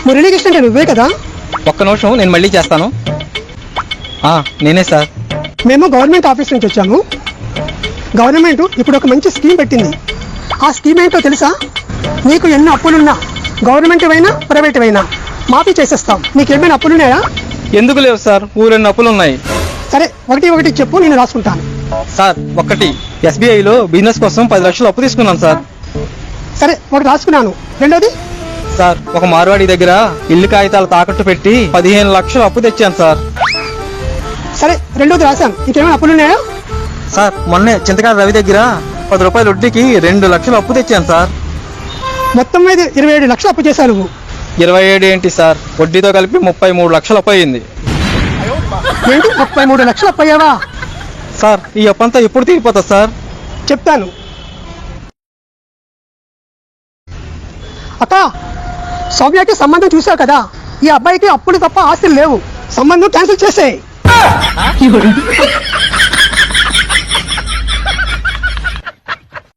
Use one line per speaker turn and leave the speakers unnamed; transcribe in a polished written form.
మురళీకృష్ణ అంటే నువ్వే కదా?
ఒక్క నిమిషం, నేను మళ్ళీ చేస్తాను. నేనే సార్.
మేము గవర్నమెంట్ ఆఫీస్ నుంచి వచ్చాము. గవర్నమెంట్ ఇప్పుడు ఒక మంచి స్కీమ్ పెట్టింది. ఆ స్కీమ్ ఏంటో తెలుసా? నీకు ఎన్ని అప్పులున్నా, గవర్నమెంట్ అయినా ప్రైవేట్ అయినా మాఫీ చేసేస్తాం. నీకేమైనా అప్పులున్నాయా?
ఎందుకు లేవు సార్, ఊరెన్ని అప్పులు ఉన్నాయి.
సరే, ఒకటి చెప్పు, నేను రాసుకుంటాను.
సార్, ఒకటి SBIలో బిజినెస్ కోసం 10 లక్షలు అప్పు తీసుకున్నాను సార్.
సరే, ఒకటి రాసుకున్నాను. రెండోది?
సార్, ఒక మార్వాడి దగ్గర ఇల్లు కాగితాలు తాకట్టు పెట్టి 15 లక్షలు అప్పు తెచ్చాను సార్.
సరే, రెండోది రాశాను. ఇంకేమైనా అప్పులున్నాయా?
సార్, మొన్నే చింతకాడ రవి దగ్గర 10 రూపాయల వడ్డీకి 2 లక్షలు అప్పు తెచ్చాను సార్.
మొత్తం మీద 27 లక్షలు అప్పు చేశాను నువ్వు.
27 ఏంటి సార్, వడ్డీతో కలిపి 33 లక్షలు అప్పు అయింది.
ఏంటి, 33 లక్షలు అప్పు అయ్యావా?
సార్, ఈ అప్పు అంతా ఎప్పుడు తీరిపోతుంది సార్?
చెప్తాను. అక్క, సౌమ్యకి సంబంధం చూసావు కదా? ఈ అబ్బాయికి అప్పులు తప్ప ఆస్తులు లేవు. సంబంధం క్యాన్సిల్ చేసేయ్.